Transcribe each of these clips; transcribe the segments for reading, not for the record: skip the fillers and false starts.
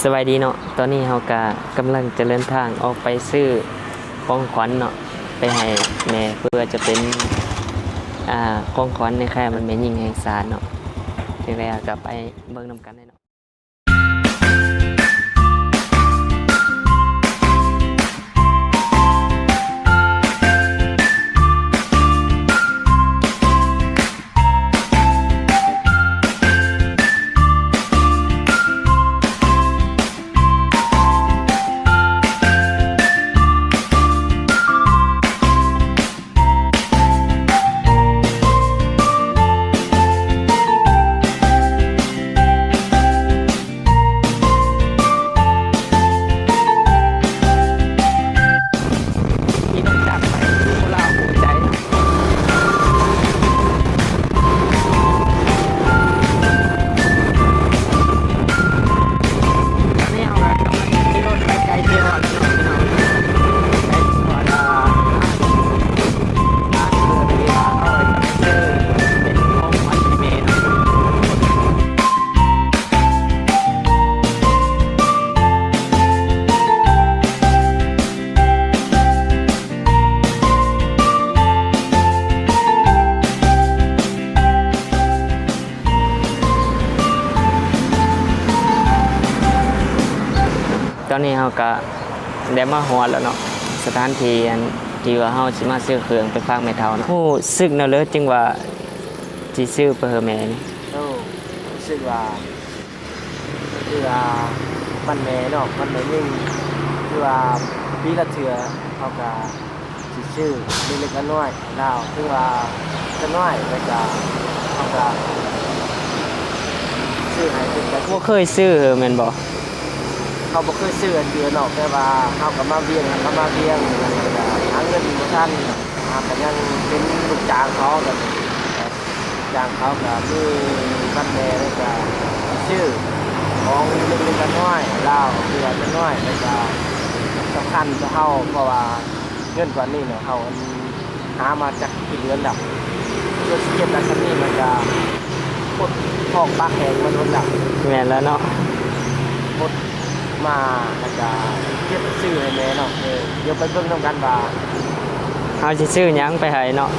สวัสดีเนาะตอนนี้เราก็กำลังจะเดินทางออกไปซื้อของขวัญเนาะไปให้แม่เพื่อจะเป็นของขวัญในค่ายมันเป็นยิ่งแห่งสารเนาะทีแรกก็ไปเบิ่งนำกันได้เนาะตอนนี้เราก็ได้มาฮอดแล้วเนาะสถานที่ที่ว่าเราสิมาซื้อเครื่องไปฝากแม่เฒ่าเนาะฮู้สึกเนาะเลยจึงว่าสิซื้อไปให้แม่นี่รู้สึกว่าคือว่ามันแม่เนาะมันแม่ยิ่งคือว่าปีละเทื่อเขาก็สิชื่อเล็กๆน้อยๆดาวคือว่าจะน้อยแล้วก็เขาก็ซื้อให้เป็นแบบ บ่เคยซื้อแม่นบ่เขาบ่เคยซื้ออันเดียวเนาะแต่ว่าเขาก็มาเวียงหาเงินบ่ทันก็ยังเป็นลูกจ้างเขาแบบจ้างเขาก็มีมันแม่แล้วก็ชื่อของเล็กๆน้อยๆลาวเพื่อจะน้อยแล้วก็สำคัญจะเฮาเพราะว่าเงินก้อนนี้เนาะเฮาหามาจากที่เรือนแล้วเพื่อสิเก็บได้ซั่นนี้มันก็พดทองปากแข็งมันหมดแล้ว แม่นแล้วเนาะพดมาแล้วก็เก็บซื้อให้แม่เนาะเดี๋ยวไปเบิ่งนำกันว่า เฮาสิซื้อหยังไปให้เนาะ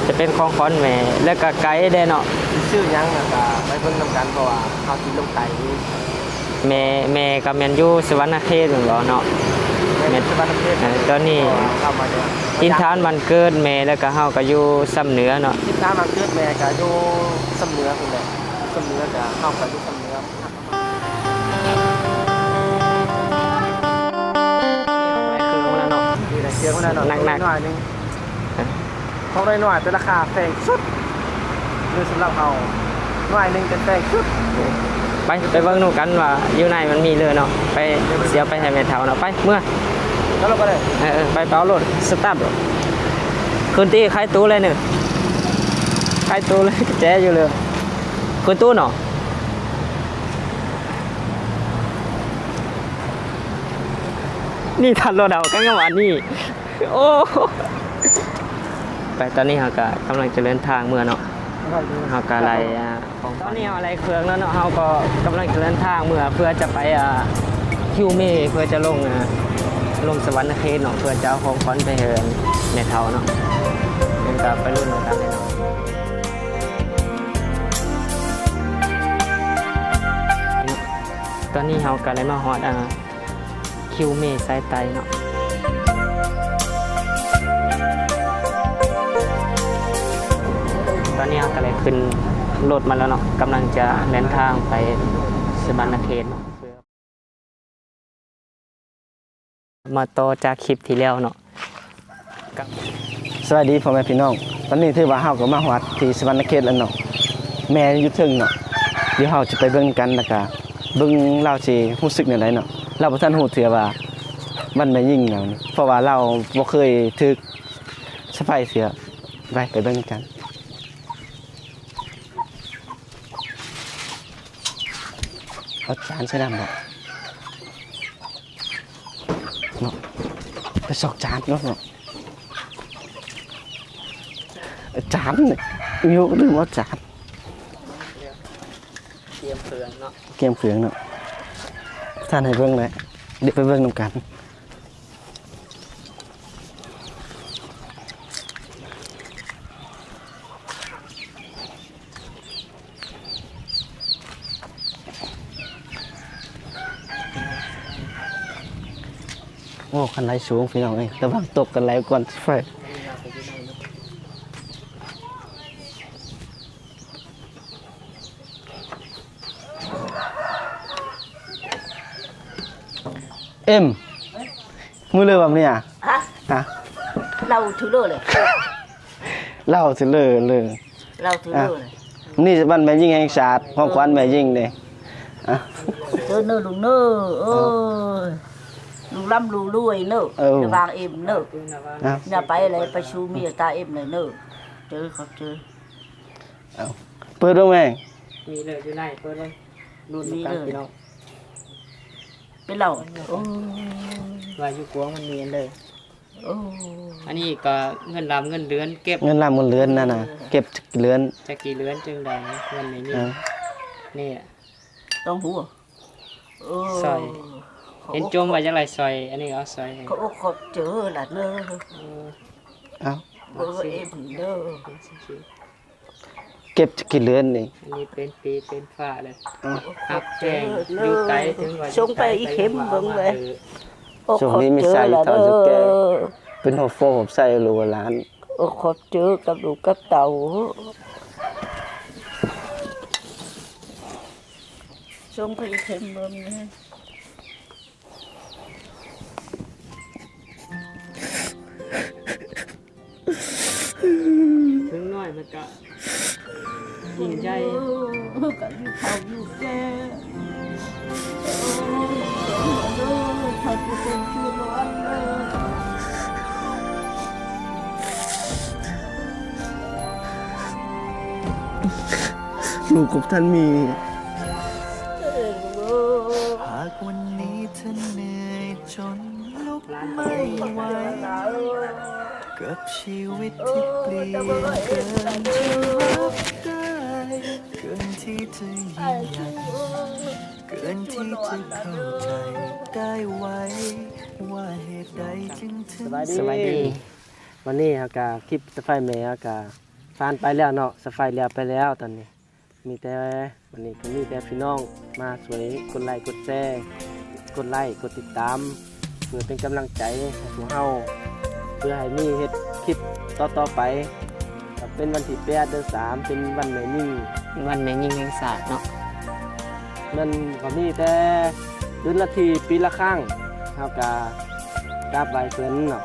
จะเป็นของขวัญแม่แล้วก็ไกด์ได้เนาะสิซื้อหยังแล้วก็ไปเบิ่งนำกันเพราะว่าเฮาสิลงไตอยู่แม่ก็แม่นอยู่สวรรณเขตนั่นบ่เนาะแม่นสวรรณเขตตอนนี้เข้ามาเนี่ยทินฐานวันเกิดแม่แล้วก็เฮาก็อยู่ซ้ำเหนือเนาะทิศทางวันเกิดแม่ก็อยู่สำเหนือพุ่นแหละสำเหนือก็เข้าไปอยู่สำเหนือนี่แหละเสียงของนั่นเนาะหนักๆหน่อยนึงของน้อยๆแต่ราคาแพงสุดคือสำหรับเฮาหน่อยนึงจะแพงสุดไปเบิ่งดูกันว่าอยู่ในมันมีเลยเนาะไปเสียไปให้แม่เฒ่าเนาะไปเมื่อแล้วเราก็ได้ไปเป๋ารถสตาร์ทคืนตีใครตู้เลยเนี่ยใครตู้เลยแจ๊อยู่เลยคืนตู้เนาะนี่ทันรถเอากันกันวันนี้โอ้ไปตอนนี้เราก็กำลังจะเดินทางเมื่อเนาะเราก็อะไรตอนนี้อะไรเครื่องแล้วเนาะเราก็กำลังจะเดินทางเมื่อเพื่อจะไปคิวเม่เพื่อจะลงสวรรค์เขตเนาะเพื่อจะเอาของขวัญไปเฮินในเท่าเนาะมันก็ไปรุ่นกันเลยเนาะตอนนี้เราก็เลยมาฮอดคิวเม่สายไตเนาะตอนนี้เราก็เลยขึ้นรถมาแล้วเนาะกำลังจะเดินทางไปสวรรค์เขตเนาะมาต่อจากคลิปที่แล้วเนาะสวัสดีพ่อแม่พี่น้องตอนนี้ถือว่าเฮาก็มาฮอดที่สวรรณเขตแล้วเนาะแม่อยู่ถึงเนาะเดี๋ยวเฮาจะไปเบิ่งกันแล้วก็เบิ่งเราสิรู้สึกแนวใดเนาะเราบ่ทันรู้เทื่อว่ามันแม่ยิ่งแล้วเพราะว่าเราบ่เคยถึกสะพายเสือไปเบิ่งกันเอาจานใส่น้ำบ่เนาะไปสอกจานเนาะจานอยู่ลืมว่าจาน เตรียมเฟืองเนาะ ท่านให้เบิ่งเลยเดี๋ยวไปเบิ่งนำกันโอ้คันไลสูงพี่น้องเอ้ยระวังตกกันไลก่อนไฟเอ็มมือเลยแบบนี้อ่ะ ฮะ ฮะ เราถือเลย เล่าสิเลย เราถือเลย นี่บ้านแม่ยิ่งแห่งศาสตร์ของขวัญแม่ยิ่งเด้อ่ะ เจอเนื้อลุงเนื้อลุงล่ำลุงรวยเนื้อจะวางเอ็มเนื้อ อ่ะ อย่าไปอะไรไปชูเมียตาเอ็มเลยเนื้อเจอเขาเจอ เอาเปิดดูแม่ง มีเลยอยู่ไหนเปิดเลยรุ่นกันพี่น้อง เป็นเราโอ้ ว่าอยู่กวงมันมีอันเลย โอ้ อันนี้ก็เงินรำเงินเดือนเก็บ เงินลำเงินเรือนนั่นน่ะเก็บเรือน จะกี่เดือนจึงได้เงินในนี้ อ่ะ นี่ ต้องหัว ซอยเห็นจมว่าจังไรซอยอันนี้เอาซอยให้ เขาเจอละเนื้อ เอา เอ็มเนื้อ เก็บกี่เรือนนี่ อันนี้เป็นปีเป็นฝ้าเลย เอา หักแจ้งอยู่ไกลถึงว่า ส่งไปอีเข็มเบิ่งเลย ช่วงนี้มีใส่เท่าจะแก่เป็นหัวโฟผมใส่รูล้าน เขาเจอกับลูกกับเต่าส่งไปอีเข็มเบิ่งเลย ถึงน้อยมันก็ยิ่งใหญ่ กับอยู่เขาอยู่แก่เขาจะเป็นชื่อร้อนเลย ลูกกับท่านมี หากวันนี้เธอเหนื่อยจนลุกไม่ไหวกับชีวิตที่เปลี่ยนเกินจะรับได้เกินที่จะยิ่งใหญ่เกินที่จะเข้าใจได้ไว้ว่าเหตุใดจึงถึง สบายดีวันนี้อากาคลิปสไฟแม่อากาฟานไปแล้วเนาะสไฟแล้วไปแล้วตอนนี้ มีแต่วันนี้ก็มีแต่พี่น้องมาสวยกดไลค์กดแชร์กดไลค์กดติดตามเพื่อเป็นกำลังใจให้พวกเฮาเพื่อให้มีเฮ็ดคลิปต่อไปก็เป็นวันที่8 เดือน 3เป็นวันแม่ยิ่ง วันแม่ยิ่งแห่งศาสตร์เนาะ มันก็มีแต่เดือนละทีปีละครั้งเฮาก็กราบไหว้เพิ่นเนาะ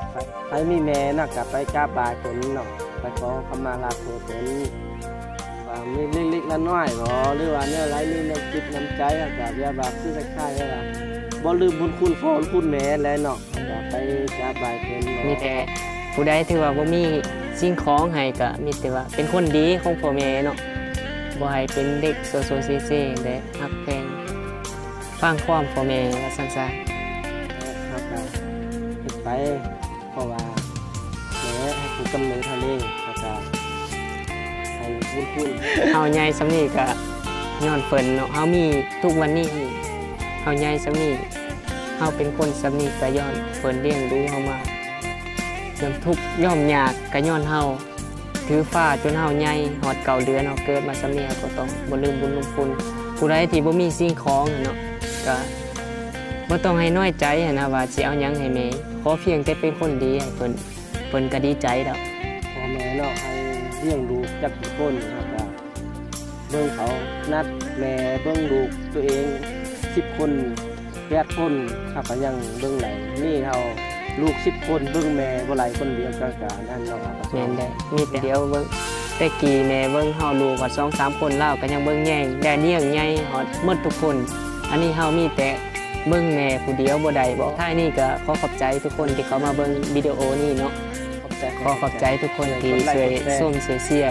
ใครมีแม่น่ะก็ไปกราบไหว้เพิ่นเนาะไปขอขมาลาโทษเพิ่นว่ามีเล็กๆน้อยๆบ่หรือว่าเนี่ยหลายมีน้ำจิตน้ำใจก็อย่าแบบคือคล้ายๆว่าบ่ลืมบุญคุณพ่อคุณแม่แลเนาะก็ไปกราบไหว้เพิ่นเนาะ มีแต่ผู้ใดที่ว่าบ่มีสิ่งของให้ก็มีแต่ว่าเป็นคนดีของพ่อแม่เนาะบ่ให้เป็นเด็กโซเซ่ๆและฮักแพงฟังความพ่อแม่ว่าซั่นซะ ครับก็เฮ็ดไปเพราะว่าแม่ให้ผู้กำเนิดเท่านี้ครับก็ให้บุญคุณ เฮาใหญ่ซำนี้ก็ย้อนเพิ่นเนาะเฮามีทุกวันนี้เฮาใหญ่ซำนี้เฮาเป็นคนซำนี้ก็ย้อนเพิ่นเลี้ยงดูเฮามาย่อมทุกข์ย่อมยากก็ย้อนเฮาถือฟ้าจนเฮาใหญ่ฮอด9 เดือนเฮาเกิดมาซำนี้ก็ต้องบ่ลืมบุญลืมคุณผู้ใดที่บ่มีสิ่งของเนาะก็บ่ต้องให้น้อยใจนะว่าสิเอาหยังให้แม่ขอเพียงแต่เป็นคนดีให้เพิ่นก็ดีใจแล้ว พ่อแม่เนาะให้เลี้ยงลูกจักกี่คนครับก็เบิ่งเขานัดแม่เบิ่งลูกตัวเอง10 คน8 คนครับก็ยังเบิ่งไหลนี่เฮาลูก10 คนเบิ่งแม่บ่ไหลคนเดียวก็นั่นเนาะครับ แม่นได้มีแต่เดียวเบิ่งแต่กี่แม่เบิ่งเฮาลูกก็2-3 คนแล้วก็ยังเบิ่งแย่งได้เลี้ยงใหญ่ฮอดหมดทุกคน อันนี้เฮามีแต่เบิ่งแม่ผู้เดียวบ่ได้บ่ท้ายนี้ก็ขอขอบใจทุกคนที่เขามาเบิ่งวิดีโอนี้เนาะขอขอบใจทุกคนที่ช่วยส่งเสีย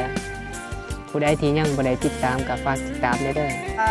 ผู้ใดที่ยังบ่ได้ติดตามก็ฝากติดตามได้เด้อ ไป